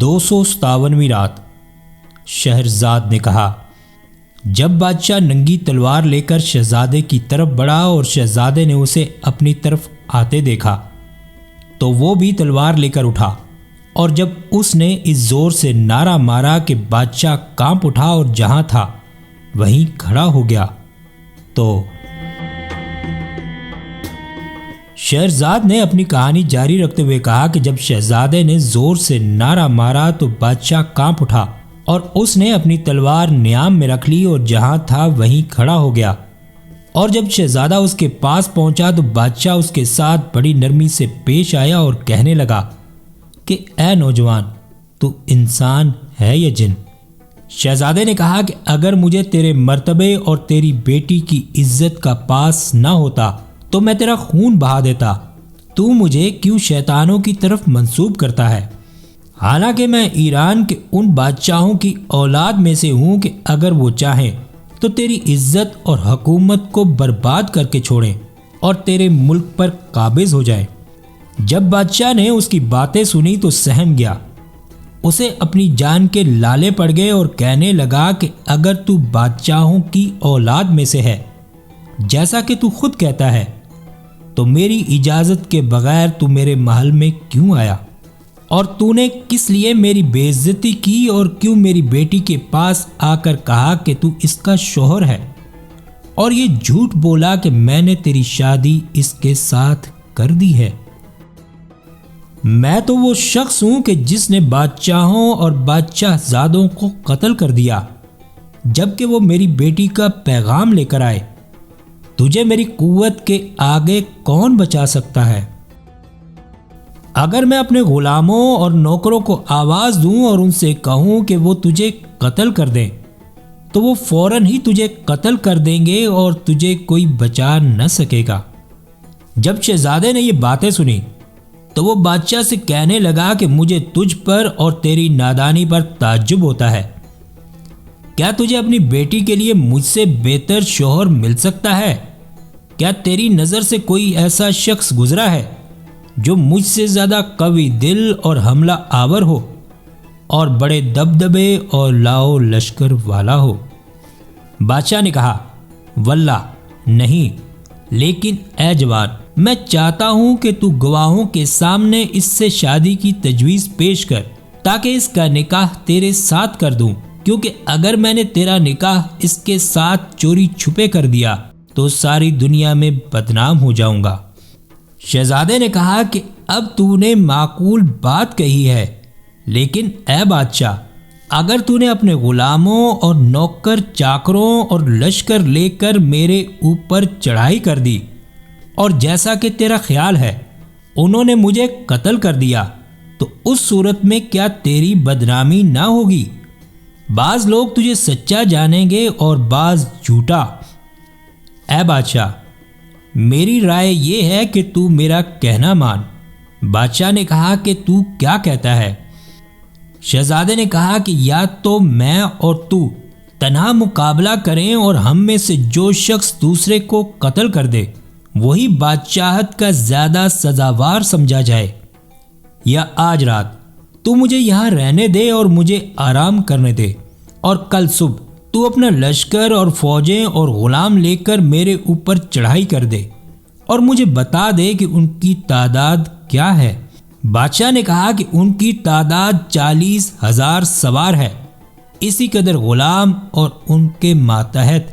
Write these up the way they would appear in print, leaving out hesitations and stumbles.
257ویں رات۔ شہرزاد نے کہا، جب بادشاہ ننگی تلوار لے کر شہزادے کی طرف بڑھا اور شہزادے نے اسے اپنی طرف آتے دیکھا تو وہ بھی تلوار لے کر اٹھا، اور جب اس نے اس زور سے نعرہ مارا کہ بادشاہ کانپ اٹھا اور جہاں تھا وہیں کھڑا ہو گیا تو شہرزاد نے اپنی کہانی جاری رکھتے ہوئے کہا کہ جب شہزادے نے زور سے نعرہ مارا تو بادشاہ کانپ اٹھا اور اس نے اپنی تلوار نیام میں رکھ لی اور جہاں تھا وہیں کھڑا ہو گیا، اور جب شہزادہ اس کے پاس پہنچا تو بادشاہ اس کے ساتھ بڑی نرمی سے پیش آیا اور کہنے لگا کہ اے نوجوان، تو انسان ہے یا جن؟ شہزادے نے کہا کہ اگر مجھے تیرے مرتبے اور تیری بیٹی کی عزت کا پاس نہ ہوتا تو میں تیرا خون بہا دیتا، تو مجھے کیوں شیطانوں کی طرف منسوب کرتا ہے؟ حالانکہ میں ایران کے ان بادشاہوں کی اولاد میں سے ہوں کہ اگر وہ چاہیں تو تیری عزت اور حکومت کو برباد کر کے چھوڑیں اور تیرے ملک پر قابض ہو جائیں۔ جب بادشاہ نے اس کی باتیں سنی تو سہم گیا، اسے اپنی جان کے لالے پڑ گئے اور کہنے لگا کہ اگر تو بادشاہوں کی اولاد میں سے ہے جیسا کہ تو خود کہتا ہے تو میری اجازت کے بغیر تو میرے محل میں کیوں آیا، اور تو نے کس لیے میری بے عزتی کی اور کیوں میری بیٹی کے پاس آ کر کہا کہ تو اس کا شوہر ہے، اور یہ جھوٹ بولا کہ میں نے تیری شادی اس کے ساتھ کر دی ہے؟ میں تو وہ شخص ہوں کہ جس نے بادشاہوں اور بادشاہ زادوں کو قتل کر دیا جبکہ وہ میری بیٹی کا پیغام لے کر آئے۔ تجھے میری قوت کے آگے کون بچا سکتا ہے؟ اگر میں اپنے غلاموں اور نوکروں کو آواز دوں اور ان سے کہوں کہ وہ تجھے قتل کر دیں تو وہ فوراً ہی تجھے قتل کر دیں گے اور تجھے کوئی بچا نہ سکے گا۔ جب شہزادے نے یہ باتیں سنی تو وہ بادشاہ سے کہنے لگا کہ مجھے تجھ پر اور تیری نادانی پر تعجب ہوتا ہے۔ کیا تجھے اپنی بیٹی کے لیے مجھ سے بہتر شوہر مل سکتا ہے؟ کیا تیری نظر سے کوئی ایسا شخص گزرا ہے جو مجھ سے زیادہ قوی دل اور حملہ آور ہو اور بڑے دبدبے اور لاؤ لشکر والا ہو؟ بادشاہ نے کہا، واللہ نہیں، لیکن اے جوان، میں چاہتا ہوں کہ تو گواہوں کے سامنے اس سے شادی کی تجویز پیش کر تاکہ اس کا نکاح تیرے ساتھ کر دوں، کیونکہ اگر میں نے تیرا نکاح اس کے ساتھ چوری چھپے کر دیا تو ساری دنیا میں بدنام ہو جاؤں گا۔ شہزادے نے کہا کہ اب تو نے معقول بات کہی ہے، لیکن اے بادشاہ، اگر تو نے اپنے غلاموں اور نوکر چاکروں اور لشکر لے کر میرے اوپر چڑھائی کر دی اور جیسا کہ تیرا خیال ہے انہوں نے مجھے قتل کر دیا تو اس صورت میں کیا تیری بدنامی نہ ہوگی؟ بعض لوگ تجھے سچا جانیں گے اور بعض جھوٹا۔ اے بادشاہ، میری رائے یہ ہے کہ تو میرا کہنا مان۔ بادشاہ نے کہا کہ تو کیا کہتا ہے؟ شہزادے نے کہا کہ یا تو میں اور تو تنہا مقابلہ کریں اور ہم میں سے جو شخص دوسرے کو قتل کر دے وہی بادشاہت کا زیادہ سزاوار سمجھا جائے، یا آج رات تو مجھے یہاں رہنے دے اور مجھے آرام کرنے دے، اور کل صبح تو اپنا لشکر اور فوجیں اور غلام لے کر میرے اوپر چڑھائی کر دے اور مجھے بتا دے کہ ان کی تعداد کیا ہے۔ بادشاہ نے کہا کہ ان کی تعداد 40,000 سوار ہے، اسی قدر غلام اور ان کے ماتحت۔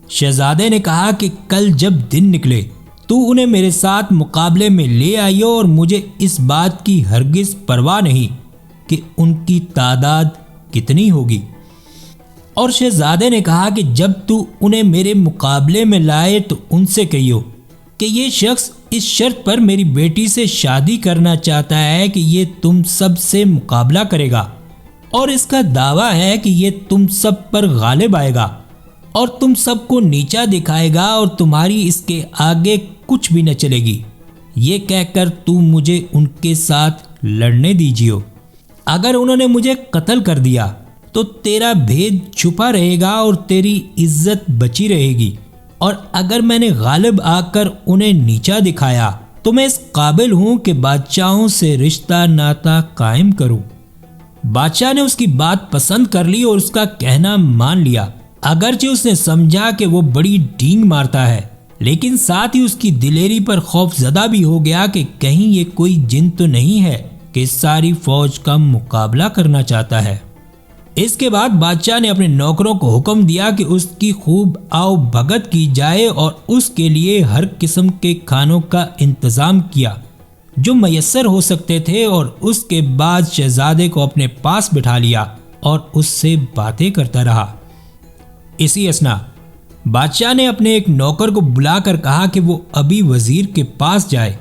شہزادے نے کہا کہ کل جب دن نکلے تو انہیں میرے ساتھ مقابلے میں لے آئیو، اور مجھے اس بات کی ہرگز پرواہ نہیں کہ ان کی تعداد کتنی ہوگی۔ اور شہزادے نے کہا کہ جب تو انہیں میرے مقابلے میں لائے تو ان سے کہیو کہ یہ شخص اس شرط پر میری بیٹی سے شادی کرنا چاہتا ہے کہ یہ تم سب سے مقابلہ کرے گا، اور اس کا دعویٰ ہے کہ یہ تم سب پر غالب آئے گا اور تم سب کو نیچا دکھائے گا اور تمہاری اس کے آگے کچھ بھی نہ چلے گی۔ یہ کہہ کر تو مجھے ان کے ساتھ لڑنے دیجیو۔ اگر انہوں نے مجھے قتل کر دیا تو تیرا بھید چھپا رہے گا اور تیری عزت بچی رہے گی، اور اگر میں نے غالب آ کر انہیں نیچا دکھایا تو میں اس قابل ہوں کہ بادشاہوں سے رشتہ ناتا قائم کروں۔ بادشاہ نے اس کی بات پسند کر لی اور اس کا کہنا مان لیا، اگرچہ اس نے سمجھا کہ وہ بڑی ڈینگ مارتا ہے، لیکن ساتھ ہی اس کی دلیری پر خوف زدہ بھی ہو گیا کہ کہیں یہ کوئی جن تو نہیں ہے کہ ساری فوج کا مقابلہ کرنا چاہتا ہے۔ اس کے بعد بادشاہ نے اپنے نوکروں کو حکم دیا کہ اس کی خوب آؤ بھگت کی جائے اور اس کے لیے ہر قسم کے کھانوں کا انتظام کیا جو میسر ہو سکتے تھے، اور اس کے بعد شہزادے کو اپنے پاس بٹھا لیا اور اس سے باتیں کرتا رہا۔ اسی اثنا بادشاہ نے اپنے ایک نوکر کو بلا کر کہا کہ وہ ابھی وزیر کے پاس جائے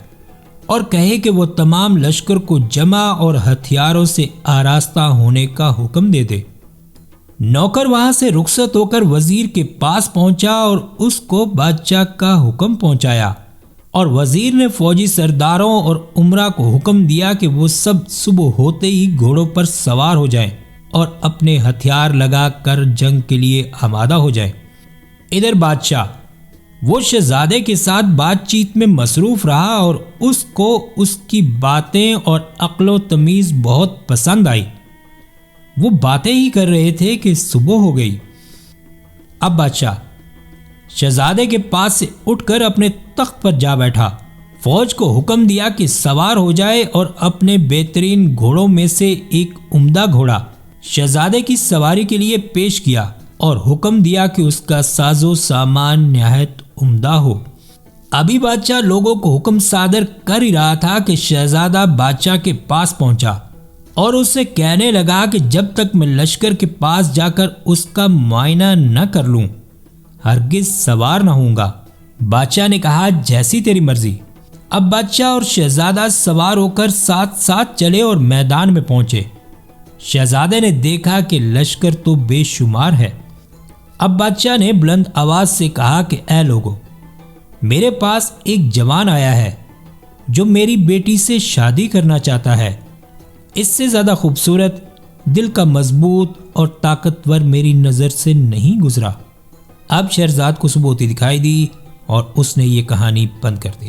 اور کہے کہ وہ تمام لشکر کو جمع اور ہتھیاروں سے آراستہ ہونے کا حکم دے دے۔ نوکر وہاں سے رخصت ہو کر وزیر کے پاس پہنچا اور اس کو بادشاہ کا حکم پہنچایا، اور وزیر نے فوجی سرداروں اور امراء کو حکم دیا کہ وہ سب صبح ہوتے ہی گھوڑوں پر سوار ہو جائیں اور اپنے ہتھیار لگا کر جنگ کے لیے آمادہ ہو جائیں۔ ادھر بادشاہ وہ شہزادے کے ساتھ بات چیت میں مصروف رہا اور اس کو اس کی باتیں اور عقل و تمیز بہت پسند آئی۔ وہ باتیں ہی کر رہے تھے کہ صبح ہو گئی۔ اب بادشاہ شہزادے کے پاس سے اٹھ کر اپنے تخت پر جا بیٹھا، فوج کو حکم دیا کہ سوار ہو جائے اور اپنے بہترین گھوڑوں میں سے ایک عمدہ گھوڑا شہزادے کی سواری کے لیے پیش کیا اور حکم دیا کہ اس کا ساز و سامان نہایت عمدہ ہو۔ ابھی بادشاہ لوگوں کو حکم صادر کر ہی رہا تھا کہ شہزادہ بادشاہ کے پاس پہنچا اور اس سے کہنے لگا کہ جب تک میں لشکر کے پاس جا کر اس کا معائنہ نہ کر لوں ہرگز سوار نہ ہوں گا۔ بادشاہ نے کہا جیسی تیری مرضی۔ اب بادشاہ اور شہزادہ سوار ہو کر ساتھ ساتھ چلے اور میدان میں پہنچے۔ شہزادے نے دیکھا کہ لشکر تو بے شمار ہے۔ اب بادشاہ نے بلند آواز سے کہا کہ اے لوگو، میرے پاس ایک جوان آیا ہے جو میری بیٹی سے شادی کرنا چاہتا ہے۔ اس سے زیادہ خوبصورت، دل کا مضبوط اور طاقتور میری نظر سے نہیں گزرا۔ اب شہرزاد کو صبح ہوتی دکھائی دی اور اس نے یہ کہانی بند کر دی۔